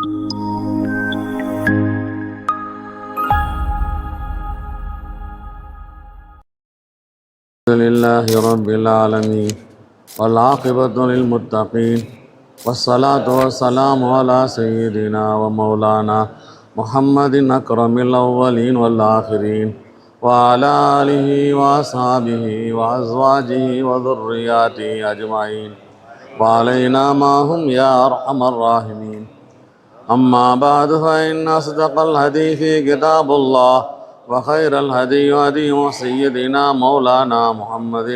الحمد لله رب العالمين والعاقبة للمتقين والصلاة والسلام على سيدنا ومولانا محمد أكرم الأولين والآخرين وعلى آله وأصحابه وأزواجه وذرياته أجمعين وعلينا معهم يا أرحم الراحمين. أما بعد فإن أصدق الحديث كتاب الله وخير الهدي هدي سيدنا مولانا محمد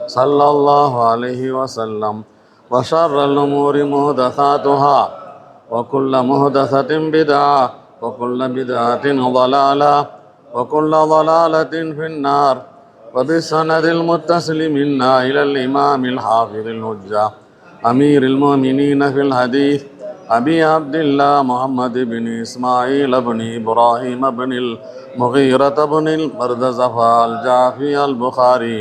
صلى الله عليه وسلم وشر الأمور محدثاتها وكل محدثة بدعة وكل بدعة ضلالة وكل ضلالة في النار. وبالسند المتصل منا إلى الإمام الحافظ الحجة أمير المؤمنين في الحديث أبي عبد الله محمد بن إسماعيل بن إبراهيم بن المغيرة بن المردزفة الجعفي البخاري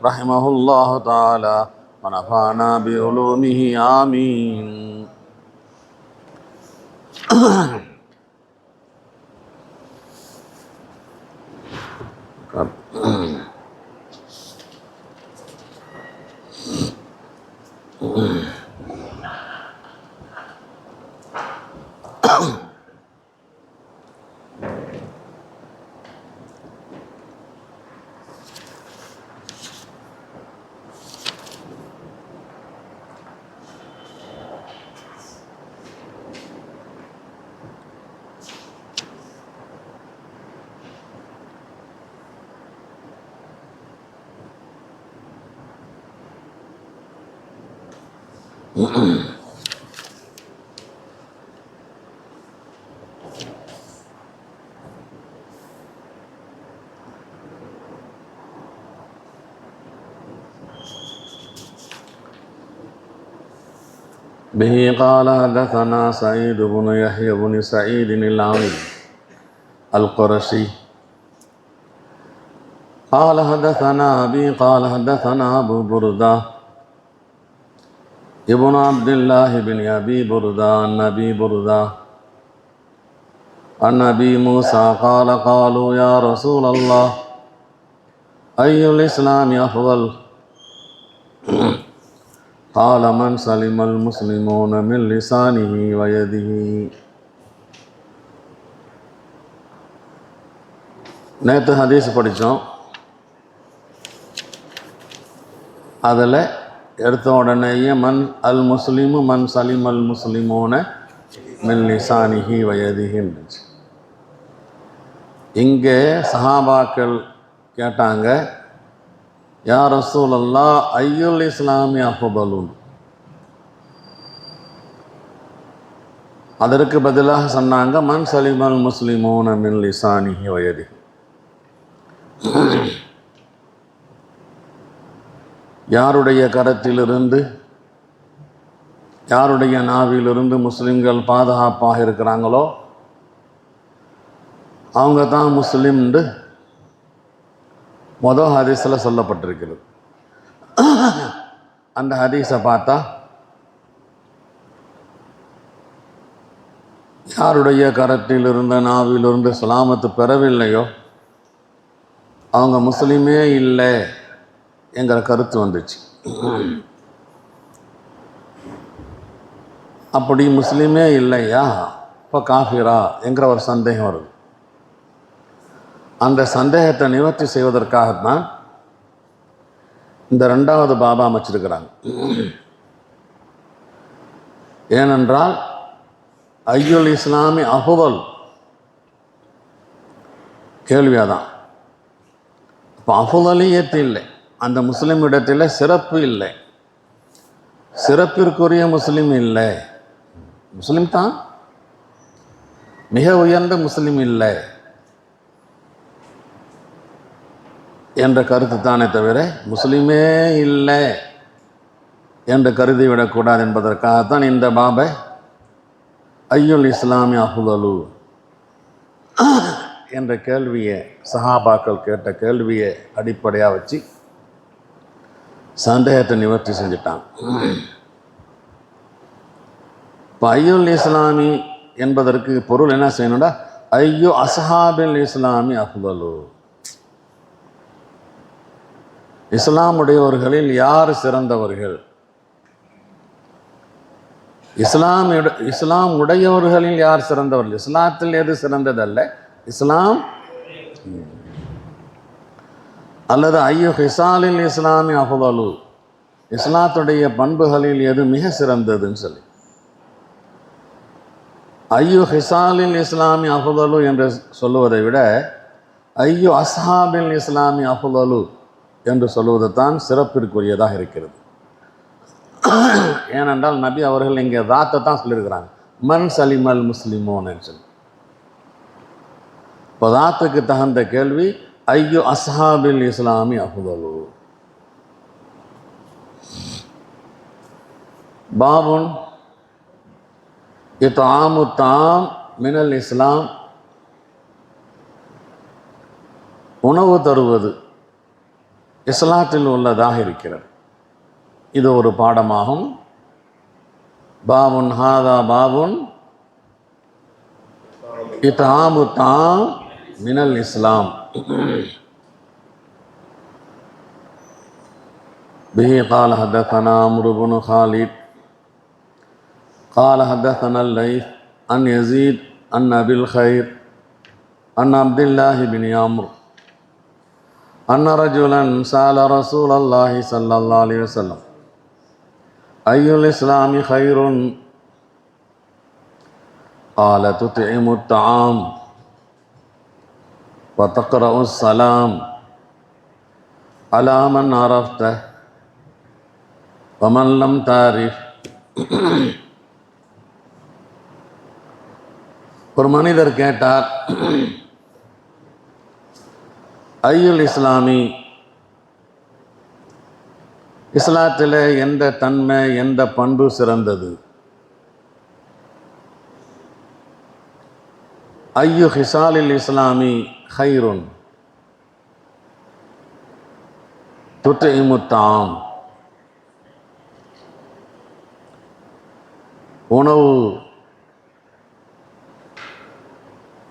رحمه الله تعالى ونفعنا بعلومه آمين. به قال حدثنا سعيد بن يحيى بن سعيد العامري القرشي قال حدثنا أبي قال حدثنا أبو بردة ابن عبد الله بن أبي بردة عن أبي بردة عن أبي موسى قال قالوا يا رسول الله أي الإسلام أفضل؟ قال من سلم المسلمون من لسانه ويده. நேற்று ஹதீஸ் படித்தோம். அதில் எடுத்த உடனேயே மன் அல் முஸ்லிமு மன் சலிம் அல் முஸ்லிமோன மின் லிசானிஹி வயதிஹி இருந்துச்சு. இங்கே சஹாபாக்கள் கேட்டாங்க, யா ரசூலல்லாஹ் ஐயுல் இஸ்லாமி அஃபதலுன். அதற்கு பதிலாக சொன்னாங்க மன் சலிமல் முஸ்லிமூன மின் லிசானிஹி வயதிஹி. யாருடைய கரத்திலிருந்து யாருடைய நாவிலிருந்து முஸ்லிம்கள் பாதுகாப்பாக இருக்கிறாங்களோ அவங்க தான் முஸ்லிம்னு மொதல் ஹதீஸில் சொல்லப்பட்டிருக்கிறது. அந்த ஹதீஸை பார்த்தா யாருடைய கரத்தில் இருந்த நாவிலிருந்து சலாமத்து பெறவில்லையோ அவங்க முஸ்லீமே இல்லை என்கிற கருத்து வந்துச்சு. அப்படி முஸ்லீமே இல்லையா இப்போ காஃபிரா என்கிற ஒரு சந்தேகம் வருது. அந்த சந்தேகத்தை நிவர்த்தி செய்வதற்காகத்தான் இந்த ரெண்டாவது பாபா அமைச்சிருக்கிறாங்க. ஏனென்றால் ஐயுல் இஸ்லாமி அஃபதல் கேள்வியாதான். இப்போ அஃபதலியத்து இல்லை, அந்த முஸ்லீம் இடத்துல சிறப்பு இல்லை, சிறப்பிற்குரிய முஸ்லீம் இல்லை. முஸ்லீம் தான், மிக உயர்ந்த முஸ்லீம் இல்லை என்ற கருத்து தானே தவிர முஸ்லீமே இல்லை என்று கருதி விடக்கூடாது என்பதற்காகத்தான் இந்த பாபை ஐயுல் இஸ்லாமி அஃதலு என்ற கேள்வியை, சஹாபாக்கள் கேட்ட கேள்வியை அடிப்படையாக வச்சு சந்தேகத்தை நிவர்த்தி செஞ்சுட்டான். இப்போ ஐயுல் இஸ்லாமி என்பதற்கு பொருள் என்ன செய்யணும்டா, ஐயோ அஸ்ஹாபில் இஸ்லாமி அஃதலு, இஸ்லாமுடையவர்களில் யார் சிறந்தவர்கள், இஸ்லாம் உடையவர்களில் யார் சிறந்தவர்கள், இஸ்லாத்தில் எது சிறந்ததல்ல, இஸ்லாம் அல்லது ஐயோ ஹிசாலில் இஸ்லாமி அஃதலு, இஸ்லாத்துடைய பண்புகளில் எது மிக சிறந்ததுன்னு சொல்லி. ஐயோ ஹிசாலில் இஸ்லாமி அஃதலு என்று சொல்லுவதை விட ஐயோ அஸ்ஹாபில் இஸ்லாமி அஃதலு என்று சொல்லுவது தான் சிறப்பிற்குரியதாக இருக்கிறது. ஏனென்றால் நபி அவர்கள் இங்கே தாத்தை தான் சொல்லியிருக்கிறாங்க, மன் சலிமல் முஸ்லிமோன்னு சொல்லி. இப்போ தாத்துக்கு தகுந்த கேள்வி ஐயோ அஸ்ஹாபில் இஸ்லாமி அஃதலு. பாபுன் இத்ஆமு தாம் மினல் இஸ்லாம், உணவு தருவது இஸ்லாத்தில் உள்ளதாக இருக்கிறது. இது ஒரு பாடமாகும். பாபுன் ஹாதா பாபுன் இத்ஆமு தாம் மினல் இஸ்லாம். பிஹி قال حدثنا عمرو بن خالد قال حدثنا الليث عن يزيد عن أبي الخير عن عبد الله بن عمرو أن رجلا سأل رسول الله صلى الله عليه وسلم أي الإسلام خير قال تطعم الطعام وتقرأ السلام على من عرفته ومن لم تعرف. ஒரு மனிதர் கேட்டார், ஐயுல் இஸ்லாமி, இஸ்லாத்தில் எந்த தன்மை எந்த பண்பு சிறந்தது, ஐயு ஹிசாலில் இஸ்லாமி ஹைருன் துத்இமு தாம்,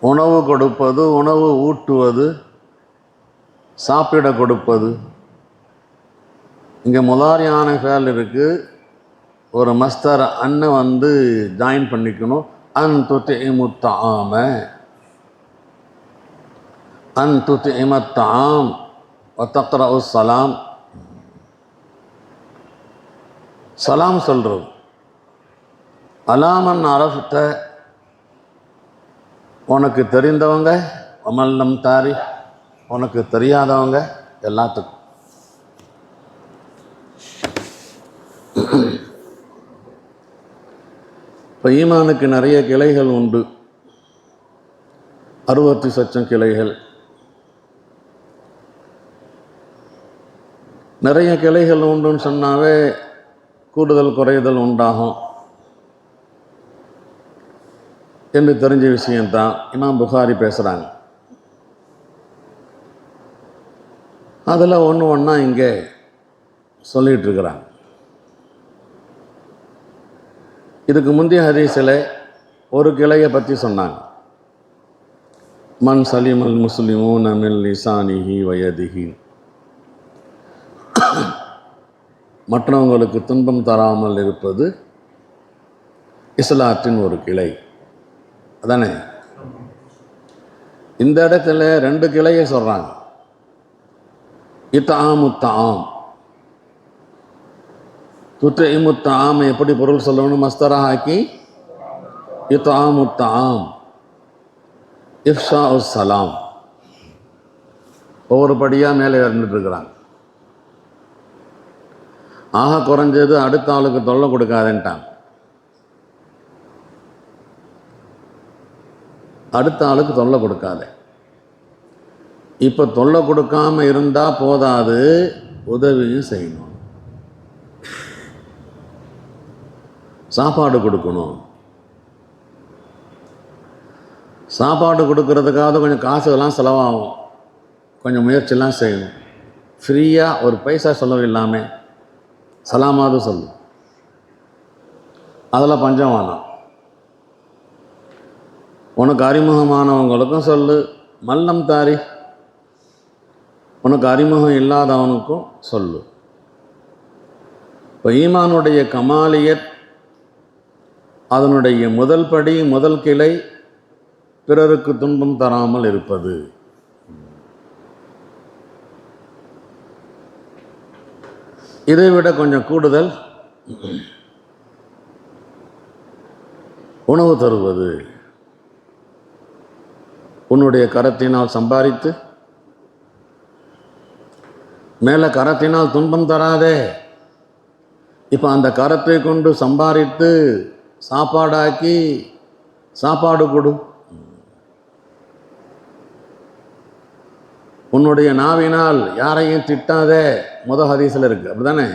உணவு கொடுப்பது, உணவு ஊட்டுவது, சாப்பிட கொடுப்பது. இங்கே முதாரியான ஃபேல் இருக்குது. ஒரு மஸ்தர் அண்ணன் வந்து ஜாயின் பண்ணிக்கணும். அன் துத்இமு தாம, அன் துத்இம தாம் வ தக்ரஉ ஸலாம், சலாம் சொல்கிறது. அலாமன் அரஃப்த, உனக்கு தெரிந்தவங்க, அமல்லம் தாரி, உனக்கு தெரியாதவங்க, எல்லாத்துக்கும். இப்போ ஈமானுக்கு நிறைய கிளைகள் உண்டு, 60 லட்சம் கிளைகள். நிறைய கிளைகள் உண்டுன்னு சொன்னாவே கூடுதல் குறைதல் உண்டாகும் என்று தெரிஞ்ச விஷயந்தான் இமாம் புகாரி பேசுகிறாங்க. அதில் ஒன்று ஒன்றா இங்கே சொல்லிகிட்ருக்கிறாங்க. இதுக்கு முந்தைய ஹதீஸில் ஒரு கிளையை பற்றி சொன்னாங்க, மன் சலிமல் முஸ்லிமூன மின் லிசானிஹி வயதிஹி, மற்றவங்களுக்கு துன்பம் தராமல் இருப்பது இஸ்லாத்தின் ஒரு கிளை. அதானே? இந்த இடத்துல 2 கிளையை சொல்கிறாங்க. இத்ஆமு தாம், துத்இமு தாம் எப்படி பொருள் சொல்லணும், மஸ்தரா ஆக்கி இத்ஆமு தாம் இஃப்ஷாஉ ஸலாம், ஒவ்வொரு படியாக மேலே இருந்துட்டு இருக்கிறாங்க. ஆக குறைஞ்சது அடுத்த ஆளுக்கு தொல்லை கொடுக்காதேன்ட்டாங்க. அடுத்த ஆளுக்கு தொல்லை கொடுக்காத. இப்போ தொல்லை கொடுக்காம இருந்தால் போதாது, உதவியும் செய்யணும். சாப்பாடு கொடுக்கணும். சாப்பாடு கொடுக்கறதுக்காக கொஞ்சம் காசுலாம் செலவாகும், கொஞ்சம் முயற்சிலாம் செய்யணும். ஃப்ரீயாக ஒரு பைசா செலவு இல்லாமல் சலாமாவது சொல்லு, அதில் பஞ்சம் வேணாம். உனக்கு அறிமுகமானவங்களுக்கும் சொல்லு, மல்லம் தாரி உனக்கு அறிமுகம் இல்லாதவனுக்கும் சொல்லு. இப்போ ஈமானுடைய கமாலியத் அதனுடைய முதல் படி, முதல் கிளை பிறருக்கு துன்பம் தராமல் இருப்பது. இதைவிட கொஞ்சம் கூடுதல் உணவு தருவது. உன்னுடைய கரத்தினால் சம்பாதித்து மேலே கரத்தினால் துன்பம் தராதே. இப்போ அந்த கரத்தை கொண்டு சம்பாதித்து சாப்பாடாக்கி சாப்பாடு கொடு. உன்னுடைய நாவினால் யாரையும் திட்டாதே. முதல் ஹதீஸில் இருக்குது, அப்படி தானே?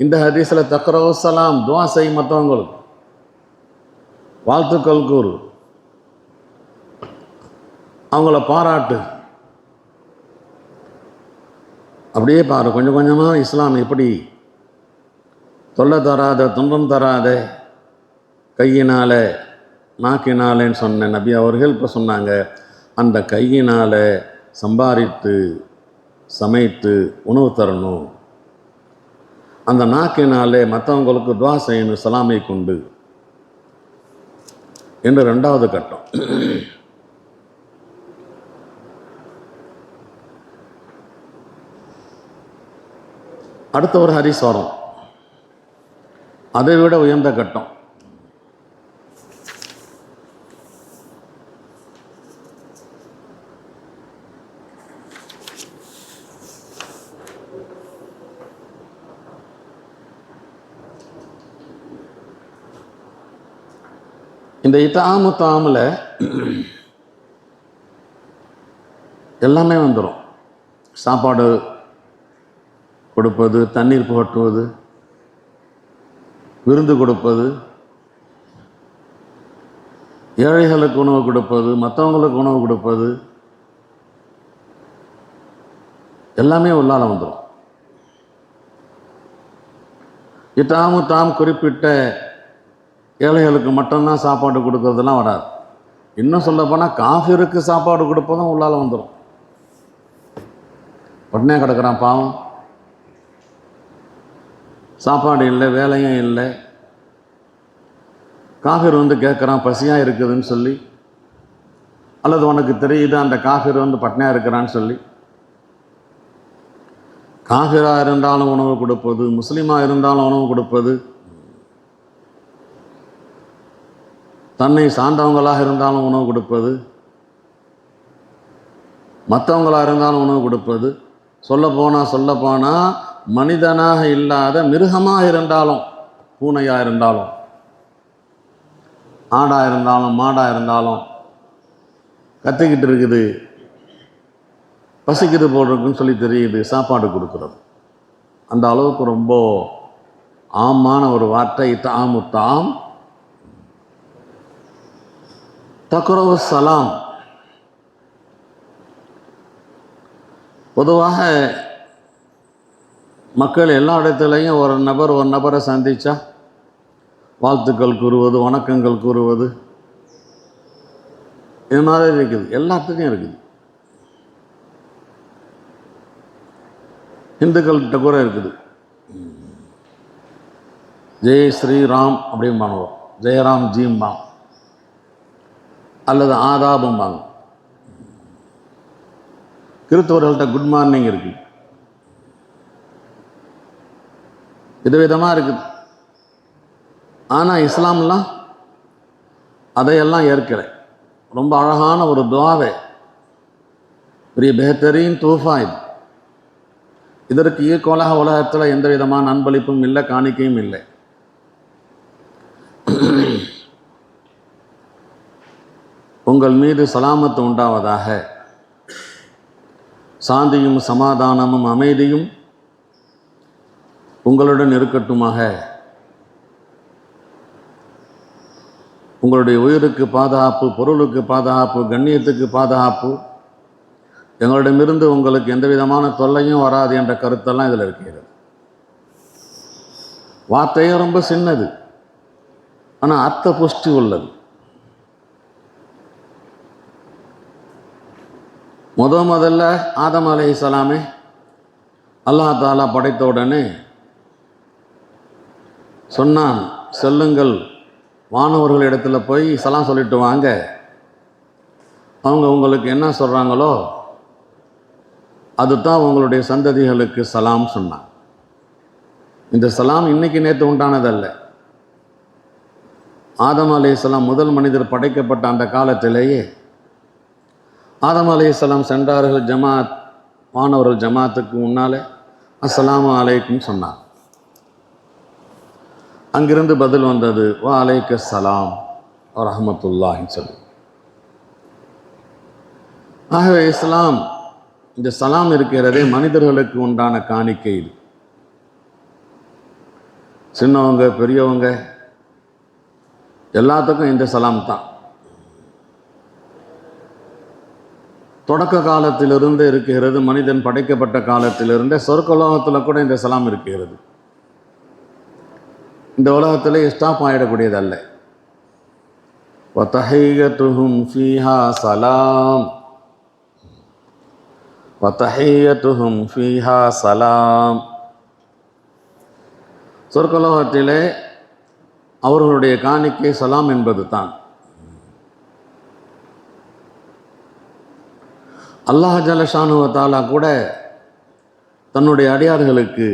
இந்த ஹதீஸில் தக்ரவு சலாம், துவா செய், மற்றவங்களுக்கு வாழ்த்துக்கள் கூறு, அவங்கள பாராட்டு. அப்படியே பாரு, கொஞ்சம் கொஞ்சமாக இஸ்லாம் எப்படி தொல்லை தராத, துன்பம் தராத, கையினால் நாக்கினாலேன்னு சொன்ன நபி அவர்கள் இப்போ சொன்னாங்க, அந்த கையினால் சம்பாதித்து சமைத்து உணவு தரணும், அந்த நாக்கினாலே மற்றவங்களுக்கு துவா செய்யணும் சலாமை கொண்டு என்று ரெண்டாவது கட்டம். அடுத்த ஒரு ஹதீஸ் வரும், அதை விட உயர்ந்த கட்டம். இந்த இத்தாமு தாமில் எல்லாமே வந்துடும். சாப்பாடு கொடுப்பது, தண்ணீர் புகட்டுவது, விருந்து கொடுப்பது, ஏழைகளுக்கு உணவு கொடுப்பது, மற்றவங்களுக்கு உணவு கொடுப்பது, எல்லாமே உள்ளால வந்துடும். இத்தாமு தாம் குறிப்பிட்ட ஏழைகளுக்கு மட்டும்தான் சாப்பாடு கொடுக்கறதெல்லாம் வராது. இன்னும் சொல்ல போனால் காஃபிருக்கு சாப்பாடு கொடுப்பதும் உள்ளால வந்துடும். உடனே கிடக்கிறான் பாவம், சாப்பாடு இல்லை, வேலையும் இல்லை. காஃபிர் வந்து கேட்குறான் பசியாக இருக்குதுன்னு சொல்லி, அல்லது உனக்கு தெரியுது அந்த காஃபிர் வந்து பட்னியாக இருக்கிறான்னு சொல்லி, காஃபிராக இருந்தாலும் உணவு கொடுப்பது, முஸ்லீமாக இருந்தாலும் உணவு கொடுப்பது, தன்னை சார்ந்தவங்களாக இருந்தாலும் உணவு கொடுப்பது, மற்றவங்களாக இருந்தாலும் உணவு கொடுப்பது, சொல்லப்போனால் மனிதனாக இல்லாத மிருகமாக இருந்தாலும், பூனையாக இருந்தாலும், ஆடாக இருந்தாலும், மாடாக இருந்தாலும், கத்திக்கிட்டு இருக்குது, பசிக்கிட்டு போடுறதுக்குன்னு சொல்லி தெரியுது, சாப்பாடு கொடுக்குறது. அந்த அளவுக்கு ரொம்ப ஆமான ஒரு வார்த்தை தாமு தாம். தக்ரவு சலாம். பொதுவாக மக்கள் எல்லா இடத்துலையும் ஒரு நபரை சந்தித்தா வாழ்த்துக்கள் கூறுவது, வணக்கங்கள் கூறுவது, இது மாதிரி இருக்குது, எல்லாத்துக்கும் இருக்குது. இந்துக்கள்கிட்ட கூட இருக்குது. ஜெய் ஸ்ரீராம் அப்படிம்பாங்க, ஜெயராம் ஜீம்பாங்க, அல்லது ஆதாபம்பாங்க. கிறிஸ்தவர்கள்ட்ட குட் மார்னிங் இருக்குது. விதவிதமாக இருக்குது. ஆனால் இஸ்லாம்லாம் அதையெல்லாம் ஏற்கலை. ரொம்ப அழகான ஒரு துவாவை, பெரிய பெஹத்தரீன் தூஃபா இது. இதற்கு ஈக்குவலாக உலகத்தில் எந்த விதமான அன்பளிப்பும் இல்லை, காணிக்கையும் இல்லை. உங்கள் மீது சலாமத்து உண்டாவதாக, சாந்தியும் சமாதானமும் அமைதியும் உங்களுடன் இருக்கட்டுமாக, உங்களுடைய உயிருக்கு பாதுகாப்பு, பொருளுக்கு பாதுகாப்பு, கண்ணியத்துக்கு பாதுகாப்பு, எங்களிடமிருந்து உங்களுக்கு எந்த விதமான தொல்லையும் வராது என்ற கருத்தெல்லாம் இதில் இருக்கிறது. வார்த்தையே ரொம்ப சின்னது, ஆனால் அர்த்த புஷ்டி உள்ளது. முதல்ல ஆதம் அலைஹிஸ்ஸலாமே அல்லாஹ் தாலா படைத்த உடனே சொன்னான், செல்லுங்கள் வானவர்கள் இடத்துல போய் சலாம் சொல்லிட்டு வாங்க, அவங்க உங்களுக்கு என்ன சொல்கிறாங்களோ அதுதான் உங்களுடைய சந்ததிகளுக்கு சலாம் சொன்னான். இந்த சலாம் இன்னைக்கு நேற்று உண்டானதல்ல. ஆதம் அலைஹிஸ்ஸலாம் முதல் மனிதர் படைக்கப்பட்ட அந்த காலத்திலேயே ஆதம் அலைஹிஸ்ஸலாம் சென்றார்கள் ஜமாத், வானவர்கள் ஜமாத்துக்கு முன்னாலே அஸ்ஸலாமு அலைக்கும் சொன்னார். அங்கிருந்து பதில் வந்தது வா அலைக்க சலாம் வரஹ்மத்துல்லாஹின்னு சொல்லி. ஆகவே இஸ்லாம் இந்த சலாம் இருக்கிறதே மனிதர்களுக்கு உண்டான காணிக்கை. இது சின்னவங்க பெரியவங்க எல்லாத்துக்கும் இந்த சலாம் தான். தொடக்க காலத்திலிருந்து இருக்கிறது, மனிதன் படைக்கப்பட்ட காலத்திலிருந்து சொர்க்கலோகத்தில் கூட இந்த சலாம் இருக்கிறது. இந்த உலகத்தில் ஸ்டாப் ஆகிடக்கூடியதல்ல. வதஹிய்யத்துஹும் ஃபீஹா சலாம், வதஹிய்யத்துஹும் ஃபீஹா சலாம். சொர்க்கலோகத்திலே அவர்களுடைய காணிக்கை சலாம் என்பது தான். அல்லாஹ் ஜல்லஷானு வ தஆலா கூட தன்னுடைய அடியார்களுக்கு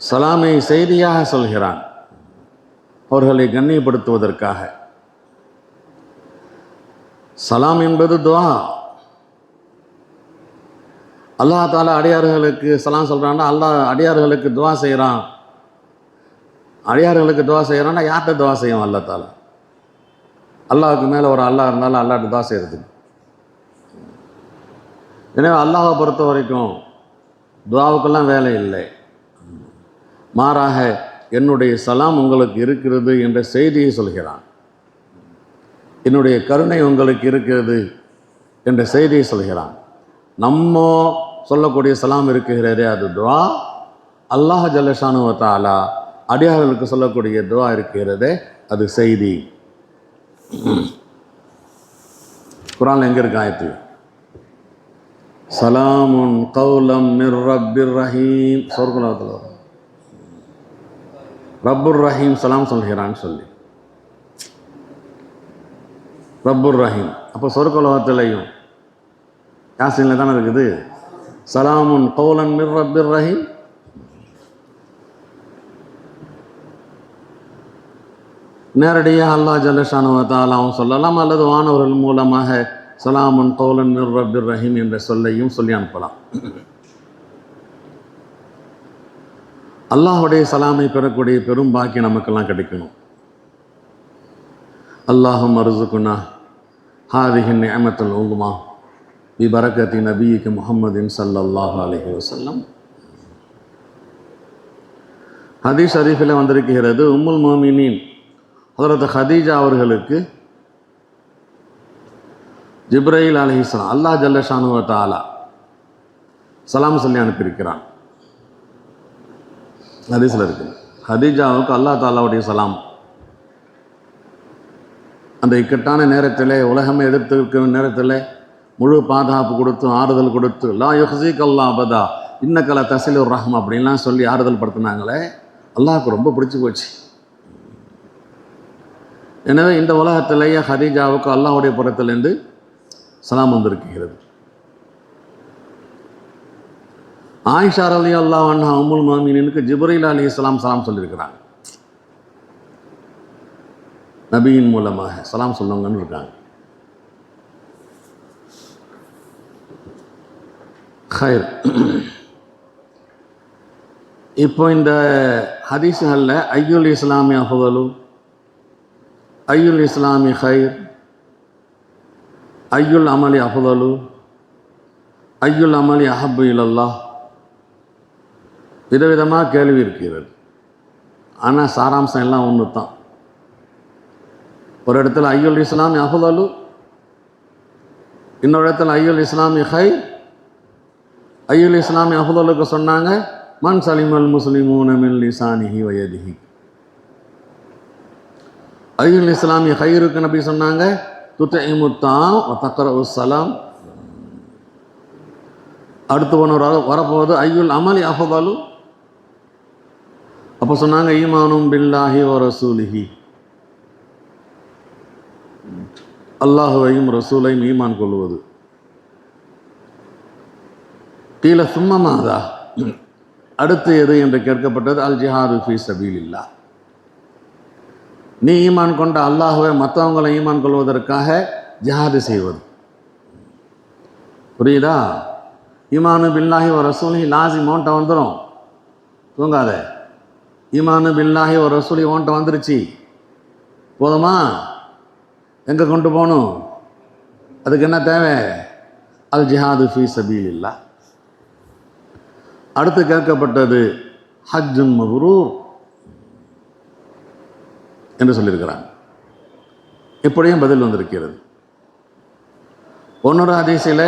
சலாமை செய்தியாக சொல்கிறான், அவர்களை கண்ணியப்படுத்துவதற்காக. சலாம் என்பது துஆ. அல்லாஹ் தாலா அடியார்களுக்கு சலாம் சொல்கிறான்னா அல்லாஹ் அடியார்களுக்கு துஆ செய்கிறான். அடியார்களுக்கு துஆ செய்கிறான்னா யார்கிட்ட துஆ செய்யும்? அல்லாஹ் தாலா. அல்லாஹுக்கு மேலே ஒரு அல்லாஹ் இருந்தாலும் அல்லாஹ்ட்ட துஆ செய்கிறதுக்கு. எனவே அல்லாஹை பொறுத்த வரைக்கும் துஆவுக்கெல்லாம் வேலை இல்லை. மாறாக என்னுடைய சலாம் உங்களுக்கு இருக்கிறது என்ற செய்தியை சொல்கிறான். என்னுடைய கருணை உங்களுக்கு இருக்கிறது என்ற செய்தியை சொல்கிறான். நம்ம சொல்லக்கூடிய சலாம் இருக்கிறதே அது துஆ. அல்லாஹ் ஜல்லஷானு வ தஆலா அடியார்களுக்கு சொல்லக்கூடிய துஆ இருக்கிறதே அது செய்தி. குர்ஆன்ல எங்க இருக்கு ஆயத்து? சலாமுன் கௌலம் மிர் ரப்பிர் ரஹீம். சொர்க்கலோகத்தில் ரப்புர் ரஹீம் சலாம் சொல்கிறான்னு சொல்லி, ரப்புர் ரஹீம். அப்போ சொர்க்கலோகத்திலையும் யாசின்ல தானே இருக்குது சலாமுன் கௌலன் மிர் ரப்பிர் ரஹீம். நேரடியாக அல்லாஹ் ஜல்லஷானு வ தஆலா சொல்லலாம், அல்லது வானவர்கள் மூலமாக சலாமுன் கௌலன் மிர் ரப்பிர் ரஹீம் என்ற சொல்லையும் சொல்லி அனுப்பலாம். அல்லாஹுடைய சலாமை பெறக்கூடிய பெரும் பாக்கி நமக்கெல்லாம் கிடைக்கணும். அல்லாஹும் அர்ஸுக்னா ஹாதிஹி நிஅமத்துல் உஸ்மா பி பரக்கத்தி நபியிக்கு முஹம்மதின் ஸல்லல்லாஹு அலைஹி வஸல்லம். ஹதீஸ் ஷரீஃபில் வந்திருக்கிறது, உம்முல் முஃமினீன் ஹஜ்ரத் ஹதீஜா அவர்களுக்கு ஜிப்ரீல் அலைஹிஸ்ஸலாம் அல்லாஹ் ஜல்லஷானு வ தஆலா சலாம் சொல்லி அனுப்பியிருக்கிறான். ஹதீஸில் இருக்குது, ஹதீஜாவுக்கு அல்லாஹ் தாலாவுடைய சலாம். அந்த இக்கட்டான நேரத்தில், உலகமே எதிர்த்து இருக்கிற நேரத்தில் முழு பாதுகாப்பு கொடுத்து ஆறுதல் கொடுத்து லா யுஹ்ஸிக அல்லாஹ் அபதா இன்னக லதஸிலுர் ரஹ்மா அப்படின்லாம் சொல்லி ஆறுதல் படுத்தினாங்களே, அல்லாஹ்வுக்கு ரொம்ப பிடிச்சி போச்சு. எனவே இந்த உலகத்திலேயே ஹதீஜாவுக்கு அல்லாஹ்வுடைய புறத்திலேருந்து சலாம் வந்திருக்கிறது. ஆயிஷா ரலியல்லாஹு அன்ஹா உம்முல் முஃமினீனுக்கு ஜிப்ரீல் அலைஹிஸ்ஸலாம் சலாம் சொல்லியிருக்கிறாங்க. நபியின் மூலமாக சலாம் சொல்லுங்கன்னு இருக்காங்க. ஹைர். இப்போ இந்த ஹதீஸுகளில் ஐயுல் இஸ்லாமி அஃதலு, ஐயுல் இஸ்லாமி ஹைர், ஐயுல் அமலி அஃதலு, ஐயுல் அமலி அஹப்பு இலல்லாஹ், விதவிதமாக கேள்வி இருக்கிறது. ஆனால் சாராம்சம் எல்லாம் ஒன்று தான். ஒரு இடத்துல ஐயுல் இஸ்லாமி அஃதலு, இன்னொரு இடத்துல ஐயுல் இஸ்லாமி ஹைர். ஐயுல் இஸ்லாமி அஃதலுக்கு சொன்னாங்க மன் சலிமல் முஸ்லிமூன மின் லிசானிஹி வ யதிஹி. ஐயுல் இஸ்லாமி ஹைருக்கு நபி சொன்னாங்க துத்இமுத்தாம் வ தக்ரஉஸ் ஸலாம். அடுத்து ஒன்று வரப்போகுது, ஐயுல் அமலி அஃதலு. அப்போ சொன்னாங்க ஈமானும் பில்லாஹி வ ரசூலிஹி, அல்லாஹுவையும் ரசூலையும் ஈமான் கொள்வது. கீழ சும்மமாதா, அடுத்து எது என்று கேட்கப்பட்டது, அல் ஜிஹாது ஃபீ சபீலில்லாஹ். நீ ஈமான் கொண்ட அல்லாஹுவை மற்றவங்களை ஈமான் கொள்வதற்காக ஜிஹாது செய்வது. புரியுதா? ஈமானு பில்லாஹி வ ரசூலிஹி லாசிம் ஓன்ட்ட வந்துடும், தூங்காத. ஈமானு பில்லாஹி வ ரசூலி ஓன்ட்ட வந்துருச்சு, போதுமா? எங்கே கொண்டு போகணும்? அதுக்கு என்ன தேவை? அல் ஜிஹாது ஃபீ சபீலில்லாஹ். அடுத்து கேட்கப்பட்டது ஹஜ்ஜுன் மப்ரூர் என்று சொல்லியிருக்கிறாங்க. இப்படியும் பதில் வந்திருக்கிறது. ஒன்னொரு ஹதீஸில்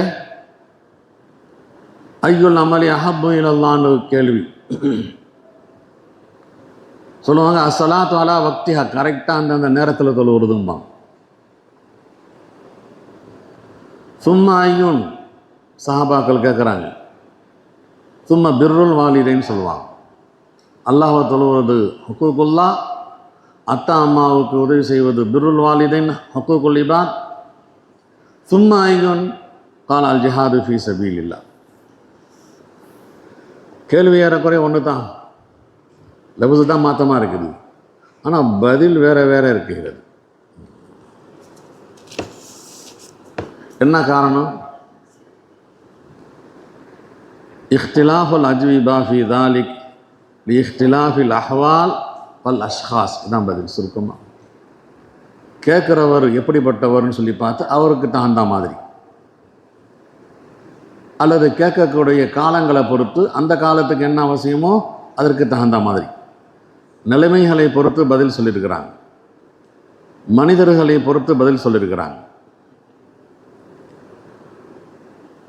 ஐயுல் அமலி அஹப்பு இலல்லான்னு கேள்வி சொல்லுவாங்க. அஸ்ஸலாத்து அலா வக்திஹா, கரெக்டாக அந்தந்த நேரத்தில் தொழுவுறதும்பாங்க. சும்மா ஐயுன், சஹாபாக்கள் கேட்குறாங்க. சும்மா பிர்ருல் வாலிதைன்னு சொல்லுவாங்க. அல்லாஹ்வை தொழுவது ஹுக்கூக்குல்லா, அத்தா அம்மாவுக்கு உதவி செய்வது பிர்ருல் வாலிதைன் ஹுக்கூக்குல் இபாத். சும்மா ஐயுன் கால் அல் ஜிஹாது ஃபீ சபீலில்லாஹ். கேள்வி ஏறக்குறைய ஒன்று தான், லஃப்ஸ் தான் மாற்றமாக இருக்குது, ஆனால் பதில் வேற வேற இருக்கிறது. என்ன காரணம்? இஹ்திலாஃபுல் அஜ்விபா ஃபி தாலிக் லி இஹ்திலாஃபில் அஹ்வால் வல் அஷ்ஹாஸ். இதான் பதில் சுருக்கமாக. கேட்குறவர் எப்படிப்பட்டவர்னு சொல்லி பார்த்து அவருக்கு தகுந்த மாதிரி, அல்லது கேட்கக்கூடிய காலங்களை பொறுத்து அந்த காலத்துக்கு என்ன அவசியமோ அதற்கு தகுந்த மாதிரி, நிலைமைகளை பொறுத்து பதில் சொல்லியிருக்கிறாங்க, மனிதர்களை பொறுத்து பதில் சொல்லியிருக்கிறாங்க,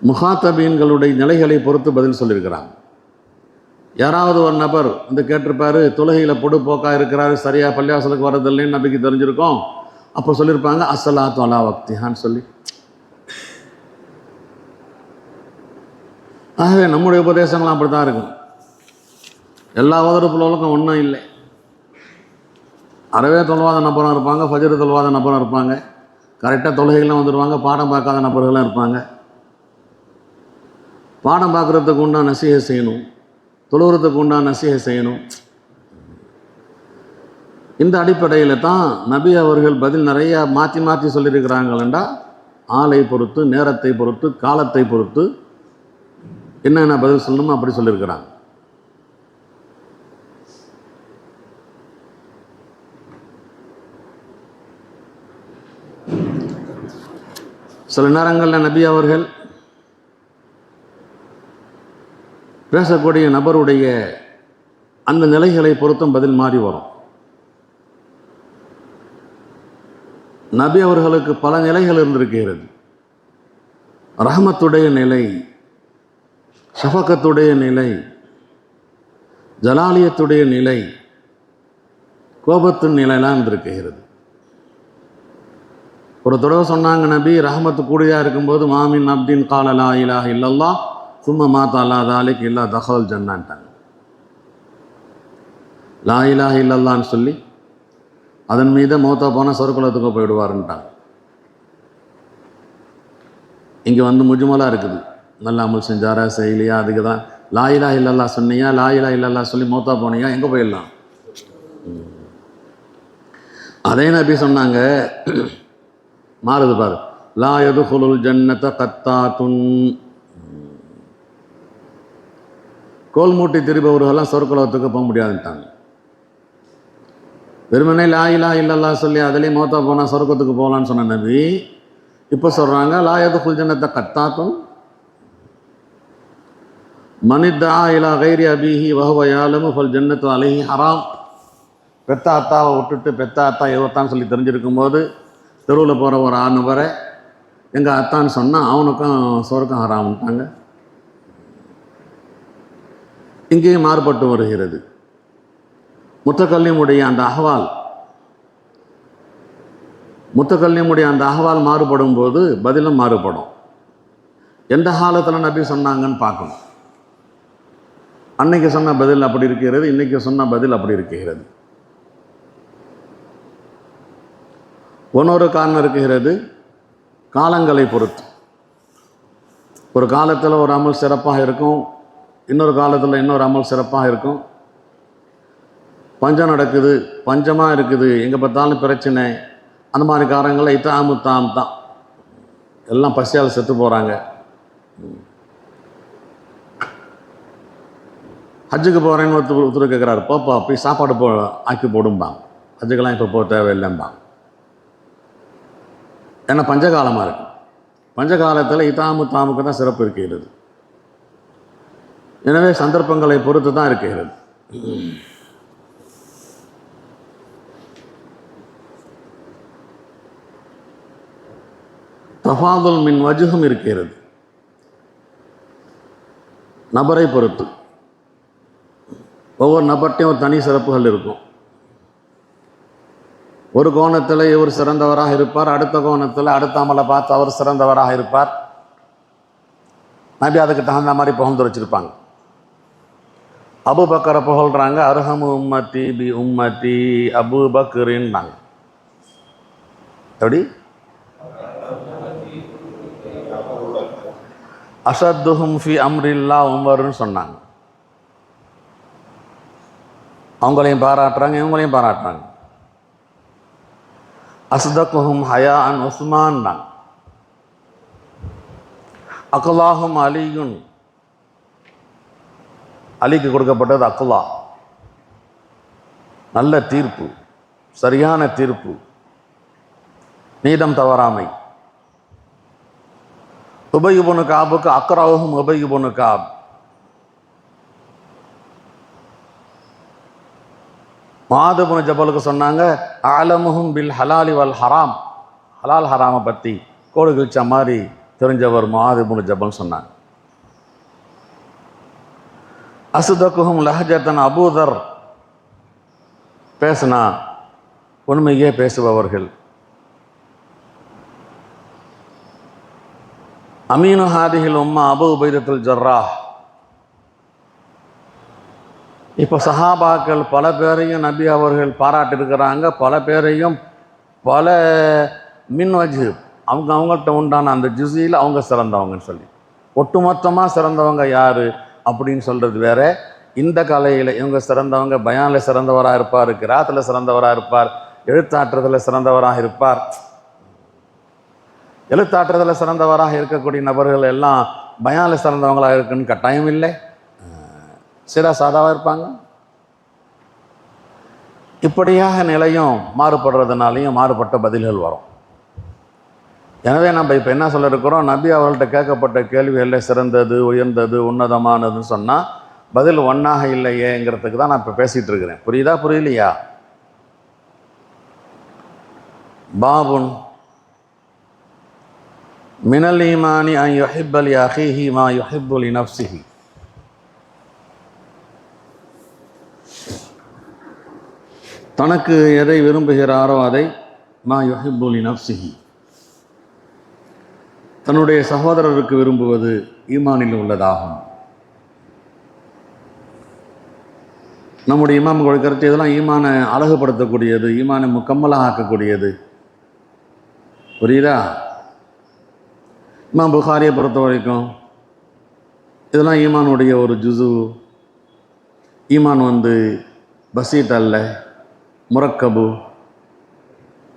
முகாத்தபீன்களுடைய நிலைகளை பொறுத்து பதில் சொல்லியிருக்கிறாங்க. யாராவது ஒரு நபர் வந்து கேட்டிருப்பாரு, தொழுகையில் பொடுப்போக்காக இருக்கிறாரு, சரியாக பள்ளிவாசலுக்கு வர்றதில்லைன்னு நபிக்கு தெரிஞ்சிருக்கோம். அப்போ சொல்லியிருப்பாங்க அஸ்ஸலாத்து அலா வக்திஹான்னு சொல்லி. ஆகவே நம்முடைய உபதேசங்கள்லாம் அப்படி தான் இருக்கும். எல்லா வகுப்புகளுக்கும் ஒன்றும் இல்லை. அறவே தொழுவாத நபரும் இருப்பாங்க, ஃபஜ்ர் தொழுவாத நபரும் இருப்பாங்க, கரெக்டாக தொழுகைகள்லாம் வந்துடுவாங்க, பாடம் பார்க்காத நபர்களும் இருப்பாங்க. பாடம் பார்க்குறதுக்கு உண்டான நசீஹை செய்யணும், தொழுகிறதுக்கு உண்டான நசீஹை செய்யணும். இந்த அடிப்படையில் தான் நபி அவர்கள் பதில் நிறையா மாற்றி மாற்றி சொல்லியிருக்கிறாங்களா, ஆளை பொறுத்து, நேரத்தை பொறுத்து, காலத்தை பொறுத்து என்னென்ன பதில் சொல்லணுமோ அப்படி சொல்லியிருக்கிறாங்க. சில நேரங்களில் நபி அவர்கள் பேசக்கூடிய நபருடைய அந்த நிலைகளை பொறுத்தும் பதில் மாறி வரும். நபி அவர்களுக்கு பல நிலைகள் இருந்திருக்கிறது. ரஹமத்துடைய நிலை, ஷஃபகத்துடைய நிலை, ஜலாலியத்துடைய நிலை, கோபத்தின் நிலையெல்லாம் இருந்திருக்கிறது. ஒரு தடவை சொன்னாங்க நபி, ரஹமத்து கூடியாக இருக்கும்போது மாமின் அப்தின் கால லா இலாஹ இல்லல்லாஹ் சும்ம மாத்தா அல்லா தாலிக் இல்லா தஹல் ஜன்னான்ட்டாங்க. லா இலாஹ இல்லல்லான்னு சொல்லி அதன் மீது மௌத்தா போனால் சொர்க்குலத்துக்கு போயிடுவாருன்ட்டாங்க. இங்கே வந்து முஜ்மலாக இருக்குது, நல்ல அமல் செஞ்சாரா செய்யலையா, அதுக்கு தான் லா இலாஹ இல்லல்லாஹ் சொன்னியா, லா இலாஹ இல்லல்லாஹ் சொல்லி மௌத்தா போனியா, எங்கே போயிடலாம். அதே நபி சொன்னாங்க, மாறுது பாரு, லா யதுகுலுல் ஜன்னத கத்தாத்துன். கோல் மூட்டி திரிபவர்கள்லாம் சொர்க்குலத்துக்கு போக முடியாதுன்ட்டாங்க. வெறுமனே லா இலாஹ இல்லல்லாஹ் சொல்லி அதுலேயும் மௌத்தா போனால் சொர்க்கத்துக்கு போகலான்னு சொன்ன நபி இப்போ சொல்கிறாங்க லா யதுகுல் ஜன்னத கத்தாத்துன் மனித்தா இலா கைரி அபிஹி வஹுவ யாலமு ஃபல் ஜன்னத்து அலைஹி ஹராம். பெத்த அத்தாவை விட்டுட்டு பெத்த அத்தா எவத்தான் சொல்லி தெரிஞ்சிருக்கும் போது தெருவில் போகிற ஒரு நபரை எங்கள் அத்தான்னு சொன்னால் அவனுக்கும் சொர்க்கம் ஹராம்ட்டாங்க. இங்கேயும் மாறுபட்டு வருகிறது. முத்தக்கல்லிமுடைய அந்த அஹ்வால் முத்தகல்லிமுடைய அந்த அகவால் மாறுபடும் போது பதிலும் மாறுபடும். எந்த காலத்தில் நபி சொன்னாங்கன்னு பார்க்கணும். அன்னைக்கு சொன்ன பதில் அப்படி இருக்கிறது, இன்னைக்கு சொன்ன பதில் அப்படி இருக்கிறது. ஒன்னொரு காரணம் இருக்கிறது, காலங்களை பொறுத்து. ஒரு காலத்தில் ஒரு அமல் சிறப்பாக இருக்கும், இன்னொரு காலத்தில் இன்னொரு அமல் சிறப்பாக இருக்கும். பஞ்சம் நடக்குது, பஞ்சமாக இருக்குது, எங்கே பார்த்தாலும் பிரச்சனை, அந்த மாதிரி காரணங்களில் இத்தாம் தான் எல்லாம் பசியால் செத்து போகிறாங்க. ஹஜ்ஜுக்கு போகிறேன்னு ஒருத்தர் கேட்குறாரு, போப்பா போய் சாப்பாடு ஆக்கி போடும்பாங்க. ஹஜ்ஜுக்கெல்லாம் இப்போ போக தேவையில்லைம்பாங்க. ஏன்னா பஞ்சகாலமாக இருக்கு. பஞ்சகாலத்தில் தாமுக்கு தான் சிறப்பு இருக்கிறது. எனவே சந்தர்ப்பங்களை பொறுத்து தான் இருக்கிறது. தஃபாதுல் மின் வஜுகும் இருக்கிறது, நபரை பொறுத்து. ஒவ்வொரு நபர்ட்டையும் ஒரு தனி சிறப்புகள் இருக்கும். ஒரு கோணத்தில் இவர் சிறந்தவராக இருப்பார், அடுத்த கோணத்தில் அடுத்த அமலை பார்த்து அவர் சிறந்தவராக இருப்பார். நபி அதுக்கு தகுந்த மாதிரி புகழ்ந்து வச்சிருப்பாங்க. அபூபக்கரை புகழ்கிறாங்க, அர்ஹமு உம்மத்தி பி உம்மத்தி அபூபக்கரின்னாங்க. எப்படி? அஷத்துஹும் ஃபி அம்ரில்லா உமர்னு சொன்னாங்க. அவங்களையும் பாராட்டுறாங்க, இவங்களையும் பாராட்டுறாங்க. அஸ்தகுஹும் ஹயா அன் உஸ்மான் தான். அக்லாஹும் அலியுன், அலிக்கு கொடுக்கப்பட்டது அக்லா, நல்ல தீர்ப்பு, சரியான தீர்ப்பு, நீதம் தவறாமை. உபய் இப்னு காபுக்கு அக்ரஹும் உபய் இப்னு காப். முஆத் இப்னு ஜபலுக்கு சொன்னாங்க, அலமுஹும் பில் ஹலாலி வல் ஹராம், ஹலால் ஹராமை பற்றி கோடு கிழிச்ச மாதிரி தெரிஞ்சவர் முஆத் இப்னு ஜபல் சொன்னாங்க. அஸ்தகுஹும் லஹஜத்தன் அபூதர், பேசுனா உண்மையே பேசுபவர்கள். அமீனு ஹாதிஹில் உம்மா அபூ உபைதத்துல் ஜர்ராஹ். இப்போ சஹாபாக்கள் பல பேரையும் நபி அவர்கள் பாராட்டியிருக்கிறாங்க, பல பேரையும் பல மின்வஜு அவங்கள்ட்ட உண்டான அந்த ஜுஸியில் அவங்க சிறந்தவங்கன்னு சொல்லி, ஒட்டுமொத்தமாக சிறந்தவங்க யார் அப்படின்னு சொல்கிறது வேற. இந்த கலையில் இவங்க சிறந்தவங்க, பயானில் சிறந்தவராக இருப்பார், கிராத்தில் சிறந்தவராக இருப்பார், எழுத்தாற்றுறதில் சிறந்தவராக இருப்பார். எழுத்தாற்றுறதில் சிறந்தவராக இருக்கக்கூடிய நபர்கள் எல்லாம் பயானில் சிறந்தவங்களாக இருக்குன்னு கட்டாயம் இல்லை, சில சாதாவாக இருப்பாங்க. இப்படியாக நிலையும் மாறுபடுறதுனாலையும் மாறுபட்ட பதில்கள் வரும். எனவே நம்ம இப்போ என்ன சொல்ல இருக்கிறோம், நபி அவர்கள்ட்ட கேட்கப்பட்ட கேள்விகளில் சிறந்தது, உயர்ந்தது, உன்னதமானதுன்னு சொன்னால் பதில் ஒன்றாக இல்லையேங்கிறதுக்கு தான் நான் இப்போ பேசிகிட்டு இருக்கிறேன். புரியுதா புரியலையா? பாபுன் மினல் ஈமானி அன் யுஹிப்ப லி அஹீஹி மா யுஹிப்பு லி நஃப்ஸிஹி. தனக்கு எதை விரும்புகிறாரோ அதை மா யுஹிப்பு லி நஃப்ஸிஹி, தன்னுடைய சகோதரருக்கு விரும்புவது ஈமானில் உள்ளதாகும். நம்முடைய இமாம்கள் கருத்து இதெல்லாம் ஈமானை அழகுபடுத்தக்கூடியது, ஈமானை முக்கம்மலாக ஆக்கக்கூடியது. புரியுதா? இமாம் புகாரியை பொறுத்த வரைக்கும் இதெல்லாம் ஈமானுடைய ஒரு ஜுசு. ஈமான் பசீத் அல்ல, முரக்கபு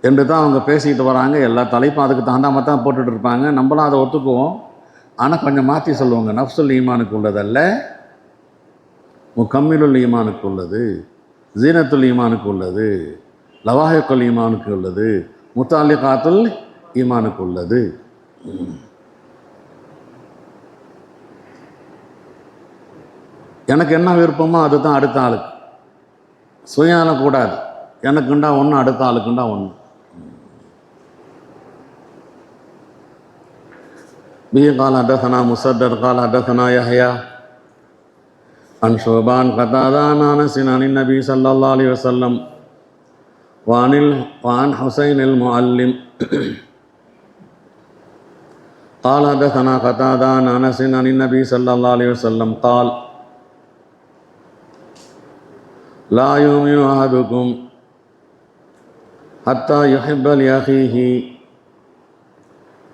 என்று தான் அவங்க பேசிக்கிட்டு வராங்க. எல்லா தலைப்பும் அதுக்கு தகுந்தாம தான் போட்டுட்டு இருப்பாங்க. நம்மளும் அதை ஒத்துக்குவோம். ஆனால் கொஞ்சம் மாற்றி சொல்லுவாங்க. நஃப்சுல் ஈமானுக்கு உள்ளதல்ல, முக்கம்மிலுல் ஈமானுக்கு உள்ளது, ஜீனத்துல் ஈமானுக்கு உள்ளது, லவாஹிக்குல் ஈமானுக்கு உள்ளது, முத்தாலிகாத்துல் ஈமானுக்கு உள்ளது. எனக்கு என்ன விருப்பமோ அதுதான் அடுத்த ஆளுக்கு. சுயாலம் கூடாது. எனக்குண்டா ஒன்று, அடுத்த ஆளுக்குண்டா ஒன்று. به قال حدثنا مسدد قال حدثنا يحيى عن شعبان قتادة عن أنس عن النبي صلى الله عليه وسلم وعن حسين المعلم قال حدثنا قتادة عن أنس عن النبي صلى الله عليه وسلم قال لا يؤمن أحدكم حتى يحب لأخيه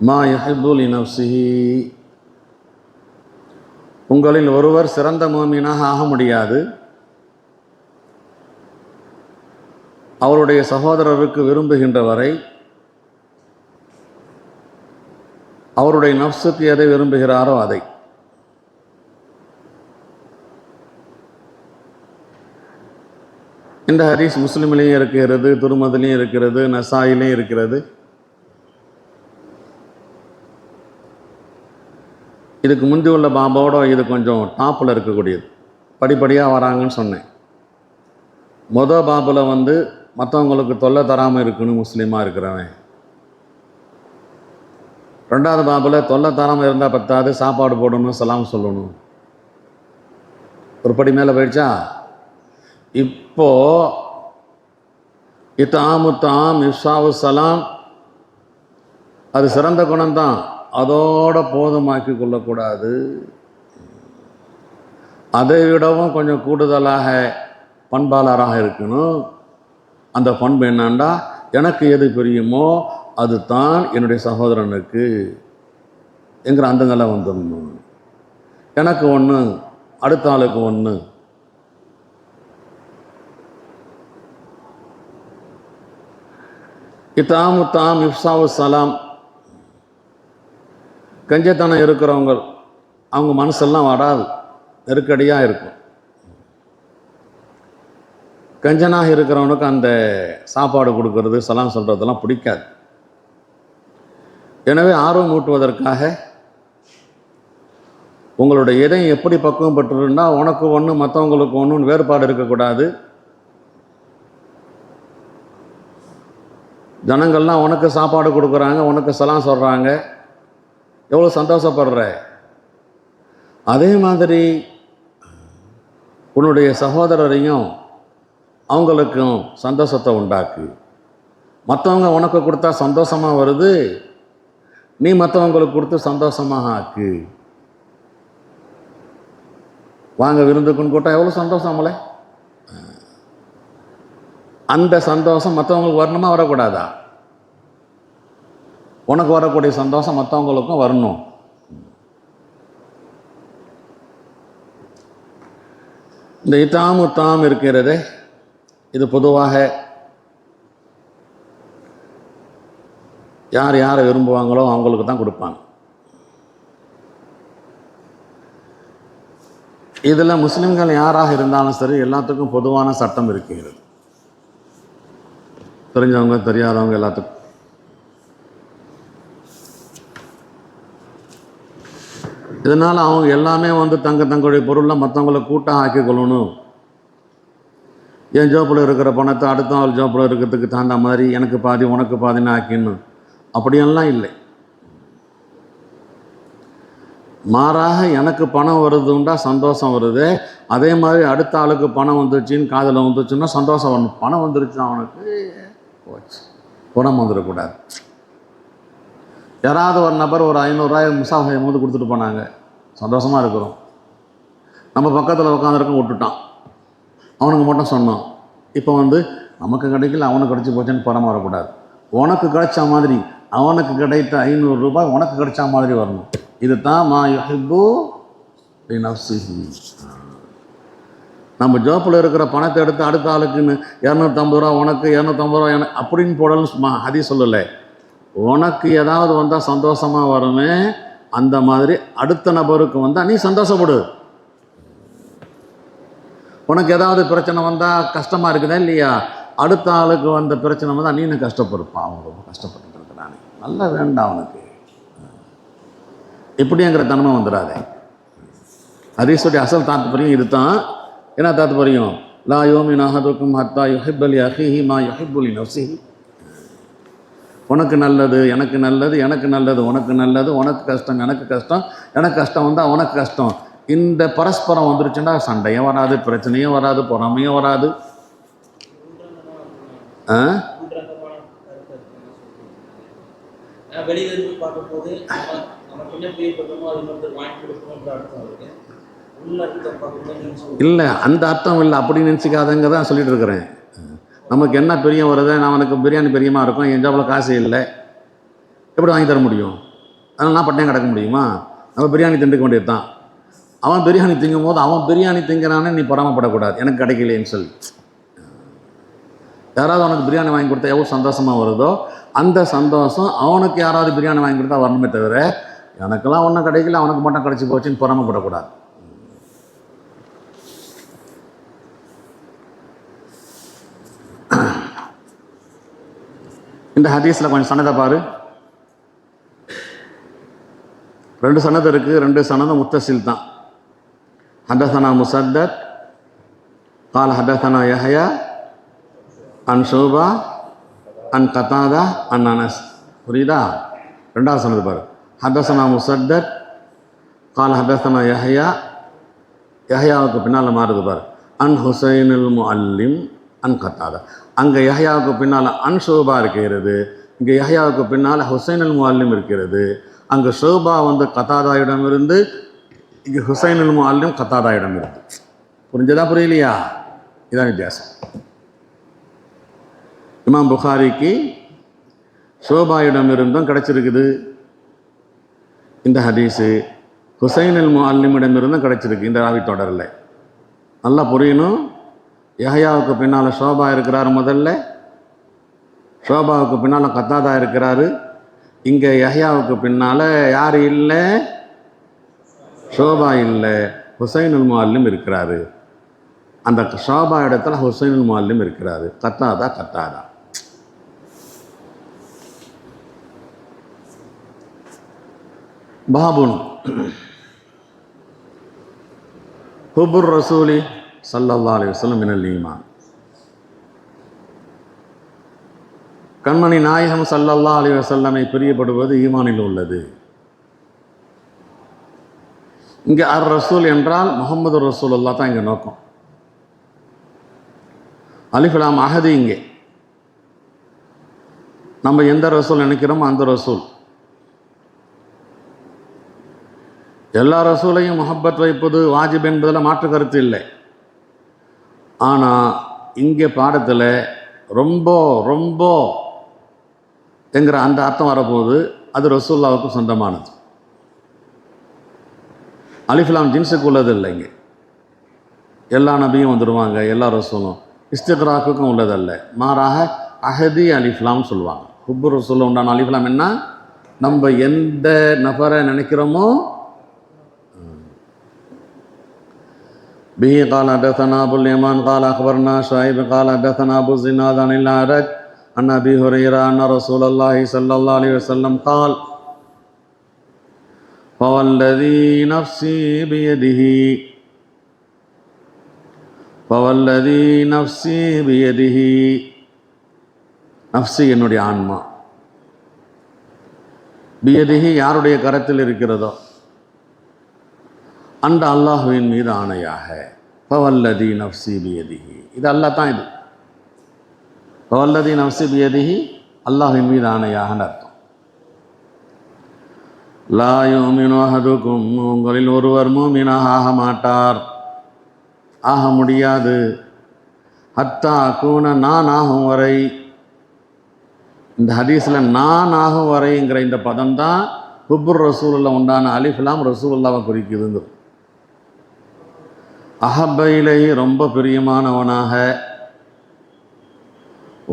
ما يحب لنفسه. உங்களில் ஒருவர் சிறந்த முஃமினாக ஆக முடியாது அவருடைய சகோதரருக்கு விரும்புகின்ற வரை அவருடைய நஃப்ஸுக்கு எதை விரும்புகிறாரோ அதை. இந்த ஹதீஸ் முஸ்லிமிலையும் இருக்கிறது, திருமதிலையும் இருக்கிறது, நசாயிலையும் இருக்கிறது. இதுக்கு முந்தி உள்ள பாபாவோட இது கொஞ்சம் டாப்பில் இருக்கக்கூடியது, படிப்படியாக வராங்கன்னு சொன்னேன். பாபில் மற்றவங்களுக்கு தொல்லை தராமல் இருக்கணும் முஸ்லீமாக இருக்கிறவன். ரெண்டாவது பாபில் தொல்லை தராமல் இருந்தால் பத்தாது, சாப்பாடு போடணும், சலாம் சொல்லணும். ஒரு படி மேலே போயிடுச்சா. இப்போ இத்தாம் இஃப்ஷாவு சலாம் அது சிறந்த குணம்தான், அதோட போதுமாக்கி கொள்ளக்கூடாது. அதை விடவும் கொஞ்சம் கூடுதலாக பண்பாளராக இருக்கணும். அந்த பண்பு என்னண்டா, எனக்கு எது பிரியுமோ அது தான் என்னுடைய சகோதரனுக்கு என்கிற அந்தங்களை வந்துடணும். எனக்கு ஒன்று, அடுத்த ஆளுக்கு ஒன்று. இத்தாம் இஃப்ஷாவு சலாம். கஞ்சத்தனம் இருக்கிறவங்க அவங்க மனசெல்லாம் வராது, நெருக்கடியாக இருக்கும். கஞ்சனாக இருக்கிறவனுக்கு அந்த சாப்பாடு கொடுக்கறது, சலாம் சொல்கிறதெல்லாம் பிடிக்காது. எனவே ஆர்வம் ஊட்டுவதற்காக உங்களுடைய இதயம் எப்படி பக்குவம் பெற்றுருந்தா உனக்கு ஒன்று மற்றவங்களுக்கு ஒன்றுன்னு வேறுபாடு இருக்கக்கூடாது. ஜனங்கள்லாம் உனக்கு சாப்பாடு கொடுக்குறாங்க, உனக்கு சலாம் சொல்கிறாங்க, எவ்வளோ சந்தோஷப்படுற. அதே மாதிரி உன்னுடைய சகோதரரையும் அவங்களுக்கும் சந்தோஷத்தை உண்டாக்கு. மற்றவங்க உனக்கு கொடுத்தா சந்தோஷமாக வருது, நீ மற்றவங்களுக்கு கொடுத்து சந்தோஷமாக ஆக்கு. வாங்க விருந்துக்குன்னு கூட்டா எவ்வளோ சந்தோஷமல்ல. அந்த சந்தோஷம் மற்றவங்களுக்கு வரணுமா வரக்கூடாதா? உனக்கு வரக்கூடிய சந்தோஷம் மற்றவங்களுக்கும் வரணும். இந்த இத்தாம் இருக்கிறதே, இது பொதுவாக யார் யாரை விரும்புவாங்களோ அவங்களுக்கு தான் கொடுப்பாங்க. இதில் முஸ்லிம்கள் யாராக இருந்தாலும் சரி எல்லாத்துக்கும் பொதுவான சட்டம் இருக்கிறது. தெரிஞ்சவங்க தெரியாதவங்க எல்லாத்துக்கும். இதனால் அவங்க எல்லாமே தங்களுடைய பொருளை மற்றவங்களை கூட்டம் ஆக்கி கொள்ளணும். என் ஜோப்பில் இருக்கிற பணத்தை அடுத்த ஆள் ஜோப்பில் இருக்கிறதுக்கு தகுந்த மாதிரி எனக்கு பாதி உனக்கு பாதின்னு ஆக்கிடணும், அப்படியெல்லாம் இல்லை. மாறாக எனக்கு பணம் வருதுண்டா சந்தோஷம் வருது, அதே மாதிரி அடுத்த ஆளுக்கு பணம் வந்துச்சுன்னு காதில் வந்துச்சுன்னா சந்தோஷம் வரணும். பணம் வந்துருச்சு அவனுக்கு போச்சு, குணம் வந்துடக்கூடாது. யாராவது ஒரு நபர் ஒரு 500 ரூபாய் முசாஃபை கொடுத்துட்டு போனாங்க, சந்தோஷமாக இருக்கிறோம். நம்ம பக்கத்தில் உட்காந்துருக்க விட்டுட்டான், அவனுக்கு மட்டும் சொன்னோம். இப்போ நமக்கு கிடைக்கல அவனுக்கு கிடைச்சி போச்சுன்னு பணம் வரக்கூடாது. உனக்கு கிடைச்ச மாதிரி அவனுக்கு கிடைத்த 500 ரூபாய் உனக்கு கிடைச்ச மாதிரி வரணும். இது தான் மா யுஹிப்பு லினஃப்ஸிஹி. நம்ம ஜோப்பில் இருக்கிற பணத்தை எடுத்து அடுத்த ஆளுக்குன்னு 250 ரூபா உனக்கு 250 ரூபா எனக்கு அப்படின்னு போடணும்னு ஹதீஸ் சொல்லலை. உனக்கு ஏதாவது வந்தால் சந்தோஷமாக வருமே, அந்த மாதிரி அடுத்த நபருக்கு வந்தால் நீ சந்தோஷப்படு. உனக்கு ஏதாவது பிரச்சனை வந்தால் கஷ்டமாக இருக்குதா இல்லையா, அடுத்த ஆளுக்கு வந்த பிரச்சனை வந்தால் நீனு கஷ்டப்படுப்பான். அவன் ரொம்ப கஷ்டப்பட்டு இருக்கிறானே, நல்லா வேண்டாம் அவனுக்கு, இப்படிங்கிற தன்மை வந்துடாதே. ஹதீஸுடைய அசல் தாத்பரியம் இது தான். என்ன தாத்பரியம்? லா யுமினு அஹதுக்கும் ஹத்தா யுஹிப்ப லி அஹீஹி மா யுஹிப்பு லி நஃப்ஸிஹி. உனக்கு நல்லது எனக்கு நல்லது, எனக்கு நல்லது உனக்கு நல்லது, உனக்கு கஷ்டம் எனக்கு கஷ்டம், எனக்கு கஷ்டம் வந்தால் உனக்கு கஷ்டம். இந்த பரஸ்பரம் வந்துருச்சுன்னா சண்டையும் வராது, பிரச்சனையும் வராது, பொறாமையும் வராது. வெளியிலிருந்து பார்க்கும்போது நம்ம என்ன பிரியப்படுறோமோ அது மட்டும் வாங்கி கொடுக்கணுன்ற அர்த்தம் இருக்கு. உள்ள அர்த்தம் பார்க்கும்போது இல்லை, அந்த அர்த்தம் இல்லை, அப்படி நினச்சிக்காதங்க தான் சொல்லிட்டு இருக்கிறேன். நமக்கு என்ன பிரியம் வருது, நமக்கு பிரியாணி பிரியமாக இருக்கும், என் ஜாபில் காசு இல்லை, எப்படி வாங்கி தர முடியும்? அதனால் நான் பட்டையும் கிடக்க முடியுமா? நம்ம பிரியாணி திண்டுக்க வேண்டியது தான். அவன் பிரியாணி திங்கும் போது அவன் பிரியாணி திங்கிறானே நீ பொறாமப்படக்கூடாது, எனக்கு கிடைக்கலையேன்னு சொல்லி. யாராவது அவனுக்கு பிரியாணி வாங்கி கொடுத்தா எவ்வளோ சந்தோஷமாக வருதோ அந்த சந்தோஷம் அவனுக்கு யாராவது பிரியாணி வாங்கி கொடுத்தா வரணுமே தவிர, எனக்கெல்லாம் ஒன்றும் கிடைக்கல அவனுக்கு மட்டும் கிடச்சி போச்சுன்னு பொறாமப்படக்கூடாது. இந்த ஹதீஸில் கொஞ்சம் சனதை பாரு. 2 சனது இருக்குது, 2 சனதும் முத்தசில் தான். ஹதஸனா முஸத்தத் قال حدثنا يحيى عن شعبة عن قتادة عن أنس. புரியுதா? 2வது சனது பாரு. ஹதஸனா முஸத்தத் قال حدثنا يحيى, யஹ்யாவுக்கு பின்னால் மாறுது பாரு. அன் ஹுசைனுல் முஅல்லிம் அன் கத்தாதா. அங்கே யஹ்யாவுக்கு பின்னால் அன் ஷோபா இருக்கிறது, இங்கே யஹ்யாவுக்கு பின்னால் ஹுசைனுல் முஅல்லிம் இருக்கிறது. அங்கே ஷோபா கத்தாதாயிடம் இருந்து, இங்கே ஹுசைனுல் முஅல்லிம் கத்தாதாயிடம் இருந்து. புரிஞ்சதா புரியலையா? இதான் வித்தியாசம். இமாம் புகாரிக்கு ஷோபாயிடம் இருந்தும் கிடச்சிருக்குது இந்த ஹதீஸு, ஹுசைனுல் முஅல்லிமிடம் இருந்தும் கிடச்சிருக்கு இந்த ராவி தொடரில். நல்லா புரியணும். யஹ்யாவுக்கு பின்னால் ஷோபா இருக்கிறார், முதல்ல ஷோபாவுக்கு பின்னால் கத்தாதா இருக்கிறாரு. இங்கே யஹ்யாவுக்கு பின்னால் யார் இல்லை? ஷோபா இல்லை, ஹுசைனுல் முஅல்லிம் இருக்கிறாரு. அந்த ஷோபா இடத்துல ஹுசைனுல் முஅல்லிம் இருக்கிறாரு. கத்தாதா. பாபுன் ஹுபுர் ரசூலி ஸல்லல்லாஹு அலைஹி வஸல்லம் மினல் ஈமான். கண்மணி நாயகம் ஸல்லல்லாஹு அலைஹி வஸல்லமை பிரியப்படுவது ஈமானில் உள்ளது. இங்கே அர் ரசூல் என்றால் முஹம்மது ரசூலுல்லாஹ் தான் இங்கே நோக்கம். அலிஃப் லாம் அஹதி. இங்கே நம்ம எந்த ரசூல் நினைக்கிறோமோ அந்த ரசூல். எல்லா ரசூலையும் முஹப்பத் வைப்பது வாஜிப் என்பதில் மாற்று கருத்து இல்லை. ஆனால் இங்கே பாடத்தில் ரொம்ப ரொம்ப என்கிற அந்த அர்த்தம் வரப்போது அது ரசூல்லாவுக்கு சொந்தமானது. அலிஃப்லாம் ஜின்ஸுக்கு உள்ளது இல்லை. இங்கே எல்லா நபியும் வந்துடுவாங்க, எல்லா ரசூலும். இஸ்திக்ராக்குக்கும் உள்ளதல்ல, மாறாக அஹதி அலிஃப்லாம் சொல்லுவாங்க. ஹுப்பு ரசூலில் உண்டான அலிஃப்லாம் என்ன? நம்ம எந்த நபரை நினைக்கிறோமோ. به قال حدثنا ابو اليمان قال اخبرنا شعيب قال حدثنا ابو الزناد عن الاعرج عن ابي هريره ان رسول الله صلى الله عليه وسلم قال فوالذي نفسي بيده நஃப்ஸி என்னுடைய ஆன்மா, பியதிஹி யாருடைய கரத்தில் இருக்கிறதோ அந்த அல்லாஹுவின் மீது ஆணையாக. ஃபவல்லதி நஃப்ஸி பியதிஹி, இது அல்லாஹ் தான். இது ஃபவல்லதி நஃப்ஸி பியதிஹி அல்லாஹுவின் மீது ஆணையாகன்னு அர்த்தம். லா யுமினு அஹதுக்கும், உங்களில் ஒருவர் மூமினாக ஆக மாட்டார், ஆக முடியாது. ஹத்தா அகூன, நான் ஆகும் வரை. இந்த ஹதீஸில் நான் ஆகும் வரைங்கிற இந்த பதம் தான் ஹுப்புர் ரசூலுல்லாஹ் உண்டான அலிஃப்லாம் ரசூலுல்லாஹ்வை குறிக்குதுங்க. அஹப்பையிலே ரொம்ப பிரியமானவனாக,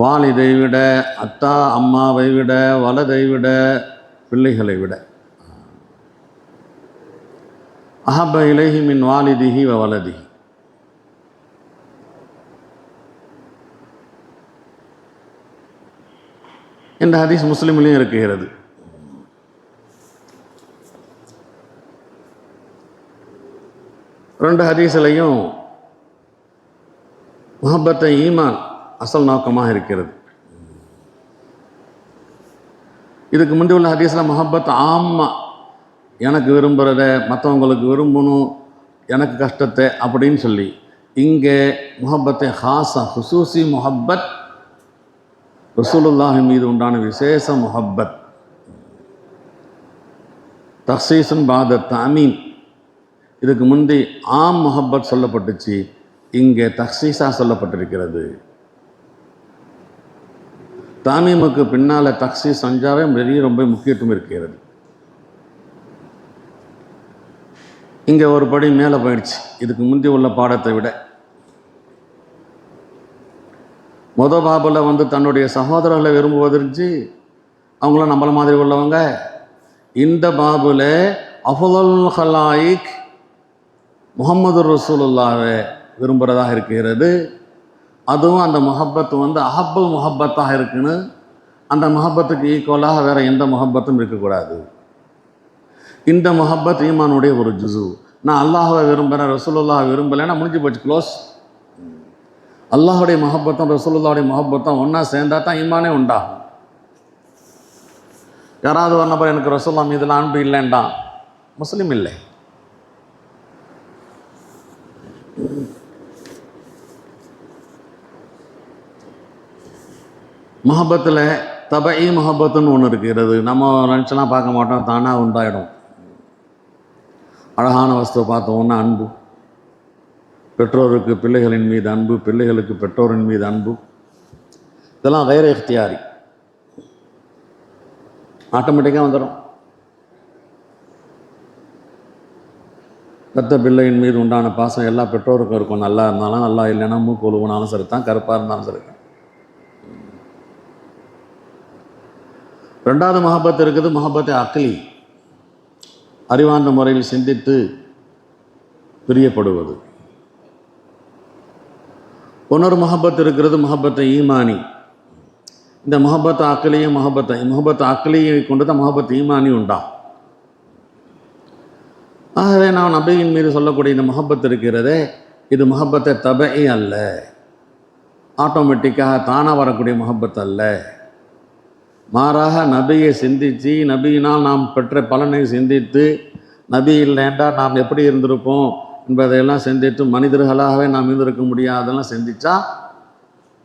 வாலிதை விட, அத்தா அம்மாவை விட, வலதை விட, பிள்ளைகளை விட. அஹப்ப இலைஹி மின் வாலிதிஹி வ வலதிஹி. இந்த ஹதீஸ் முஸ்லிம்லையும் இருக்கிறது. ரெண்டு ஹதீஸ்லையும் முஹப்பத்தை ஈமான் அசல் நோக்கமாக இருக்கிறது. இதுக்கு முந்தி உள்ள ஹதீஸில் முஹப்பத் ஆம்மா, எனக்கு விரும்புகிறத மற்றவங்களுக்கு விரும்பணும், எனக்கு கஷ்டத்தை அப்படின்னு சொல்லி. இங்கே முஹப்பத்தை ஹாஸா, ஹுசூசி முஹப்பத், ரசூலுல்லாஹி மீது உண்டான விசேஷ முஹப்பத். தக்சீசுன் பாத தாமீம். இதுக்கு முந்தி ஆம் முஹப்பத் சொல்லப்பட்டுச்சு, இங்கே தக்சீஸாக சொல்லப்பட்டிருக்கிறது. தாமீமுக்கு பின்னால் தக்சீஸ் செஞ்சாவே ரொம்ப முக்கியத்துவம் இருக்கிறது. இங்கே ஒரு படி மேலே போயிடுச்சு இதுக்கு முந்தி உள்ள பாடத்தை விட. பாபில் வந்து தன்னுடைய சகோதரர்களை விரும்புவதற்கு அவங்களும் நம்மள மாதிரி உள்ளவங்க. இந்த பாபுல அஃதலுல் ஹலாயிக் முஹம்மது ரசூலுல்லாவை விரும்புகிறதாக இருக்கிறது. அதுவும் அந்த முஹப்பத்து வந்து அஹப்புல் முஹப்பத்தாக இருக்குன்னு, அந்த முஹப்பத்துக்கு ஈக்குவலாக வேறு எந்த முஹப்பத்தும் இருக்கக்கூடாது. இந்த முஹப்பத் ஈமானுடைய ஒரு ஜுசு. நான் அல்லாஹவை விரும்புகிறேன், ரசூலுல்லாஹை விரும்பலைன்னா முடிஞ்சு போச்சு, க்ளோஸ். அல்லாஹுடைய முஹப்பத்தும் ரசூலுல்லாஹுடைய முஹப்பத்தும் ஒன்றா சேர்ந்தா தான் ஈமானே உண்டாகும். யாராவது ஒரு நபர் எனக்கு ரசூலுல்லாஹ் மீதில் அன்பு இல்லைன்றான், முஸ்லீம் இல்லை. முஹப்பத்தில் தபஇ முஹப்பத்துன்னு ஒன்று இருக்கிறது. நம்ம நினச்செல்லாம் பார்க்க மாட்டோம், தானாக உண்டாயிடும். அழகான வஸ்துவை பார்த்தோன்னா அன்பு, பெற்றோருக்கு பிள்ளைகளின் மீது அன்பு, பிள்ளைகளுக்கு பெற்றோரின் மீது அன்பு, இதெல்லாம் கைர இக்தியாரி, ஆட்டோமேட்டிக்காக வந்துடும். பெத்த பிள்ளையின் மீது உண்டான பாசம் எல்லா பெற்றோருக்கும் இருக்கும். நல்லா இருந்தாலும் நல்லா இல்லைன்னா மூக்கு ஒழுகுனாலும் சரித்தான், கருப்பாக இருந்தாலும் சரிதான். ரெண்டாவது முஹப்பத் இருக்குது, முஹப்பத்தை அக்லி, அறிவார்ந்த முறையில் சிந்தித்து பிரியப்படுவது. இன்னொரு முஹப்பத் இருக்கிறது, முஹப்பத்தை ஈமானி. இந்த முஹப்பத் அக்லியும் முஹப்பத் அக்லியை கொண்டு தான் முஹப்பத் ஈமானி உண்டாகும். ஆகவே நான் நபியின் மீது சொல்லக்கூடிய இந்த முஹப்பத் இருக்கிறதே, இது முஹப்பத்தை தபஇ அல்ல, ஆட்டோமேட்டிக்காக தானாக வரக்கூடிய முஹப்பத் அல்ல. மாறாக நபியை சிந்தித்து, நபியினால் நாம் பெற்ற பலனை சிந்தித்து, நபி இல்லைன்றா நாம் எப்படி இருந்திருப்போம் என்பதையெல்லாம் சிந்தித்து, மனிதர்களாகவே நாம் இருந்திருக்க முடியாதெல்லாம் சிந்தித்தா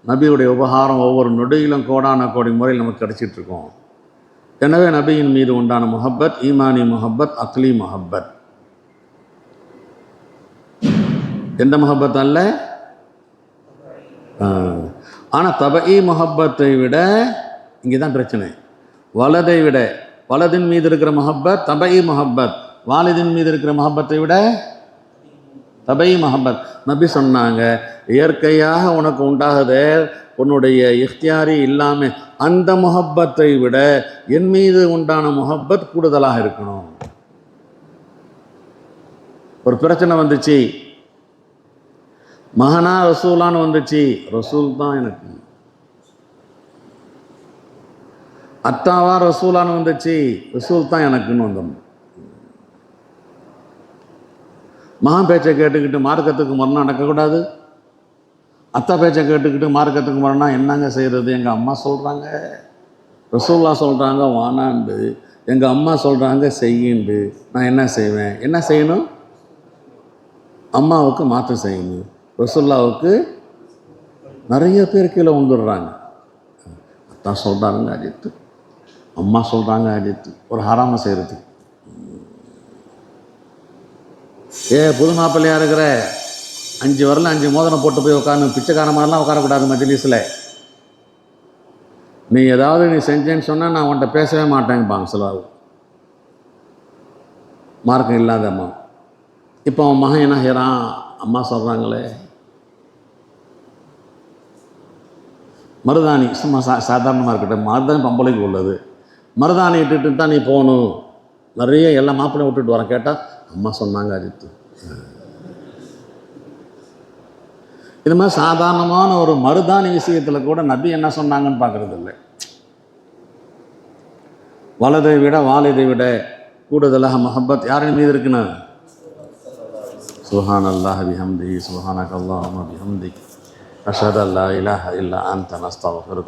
நபியுடைய உபகாரம் ஒவ்வொரு நொடியிலும் கோடான கோடி முறையில் நமக்கு கிடைச்சிட்ருக்கோம். எனவே நபியின் மீது உண்டான முஹப்பத் ஈமானி முஹப்பத், அக்லி முஹப்பத். எந்த முஹப்பத் அல்ல. ஆனால் தபஇ முஹப்பத்தை விட இங்கே தான் பிரச்சனை. வலதை விட, வலதின் மீது இருக்கிற முஹப்பத் தபஇ முஹப்பத், வாலிதின் மீது இருக்கிற முஹப்பத்தை விட தபஇ முஹப்பத். நபி சொன்னாங்க, இயற்கையாக உனக்கு உண்டாகுதே உன்னுடைய இஃப்தியாரி இல்லாமல், அந்த முஹப்பத்தை விட என் மீது உண்டான முஹப்பத் கூடுதலாக இருக்கணும். ஒரு பிரச்சனை வந்துச்சு, மகனா ரசூலான்னு வந்துச்சு, ரசூல் தான் எனக்கு. அத்தாவா ரசூலான்னு வந்துச்சு, ரசூல் தான் எனக்குன்னு வந்தோம். மகன் பேச்சை கேட்டுக்கிட்டு மார்க்கத்துக்கு மரணம் நடக்கக்கூடாது. அத்தா பேச்சை கேட்டுக்கிட்டு மார்க்கத்துக்கு மரணம் என்னங்க செய்கிறது? எங்கள் அம்மா சொல்கிறாங்க, ரசூல்லா சொல்கிறாங்க வானாண்டு, எங்கள் அம்மா சொல்கிறாங்க செய்யுண்டு, நான் என்ன செய்வேன்? என்ன செய்யணும்? அம்மாவுக்கு மாற்று செய்யணும். ரசூல்லாவுக்கு நிறைய பேர் கீழே வந்துடுறாங்க. அத்தா சொல்கிறாங்க அஜித்து, அம்மா சொல்கிறாங்க அஜித்து, ஒரு ஹராம செய்கிறது. புது மாப்பிள்ளையாக இருக்கிற 5 வரல 5 மோதனம் போட்டு போய் உட்காந்து பிச்சைக்கார மாதிரிலாம் உட்காரக்கூடாது மஜ்லிஸில். நீ ஏதாவது நீ செஞ்சேன்னு சொன்னால் நான் உன்கிட்ட பேசவே மாட்டேங்கப்பாங்க சிலர், மார்க்கம் இல்லாத அம்மா. இப்போ அவன் மகன் என்ன செய்கிறான்? அம்மா சொல்கிறாங்களே மருதாணி, சும்மா சாதாரணமாக இருக்கட்டும், மருதாணி பம்பளைக்கு உள்ளது, மருதாணி இட்டுட்டு தான் நீ போகணும், நிறைய எல்லா மாப்பிள்ளையும் விட்டுட்டு வரேன். கேட்டால் அம்மா சொன்னாங்க அஜித்து. இது மாதிரி சாதாரணமான ஒரு மருதாணி விஷயத்தில் கூட நபி என்ன சொன்னாங்கன்னு பார்க்குறது இல்லை. வலதை விட வாலிதை விட கூடுதலாக முஹப்பத் யாரின் மீது இருக்குன்னு? சுப்ஹானல்லாஹ் பிஹம்திஹி சுப்ஹானக்கல்லாஹும்ம பிஹம்திக் அஷ்ஹது அல்லா இலாஹா இல்லா அன்த நஸ்தக்ஃபிருக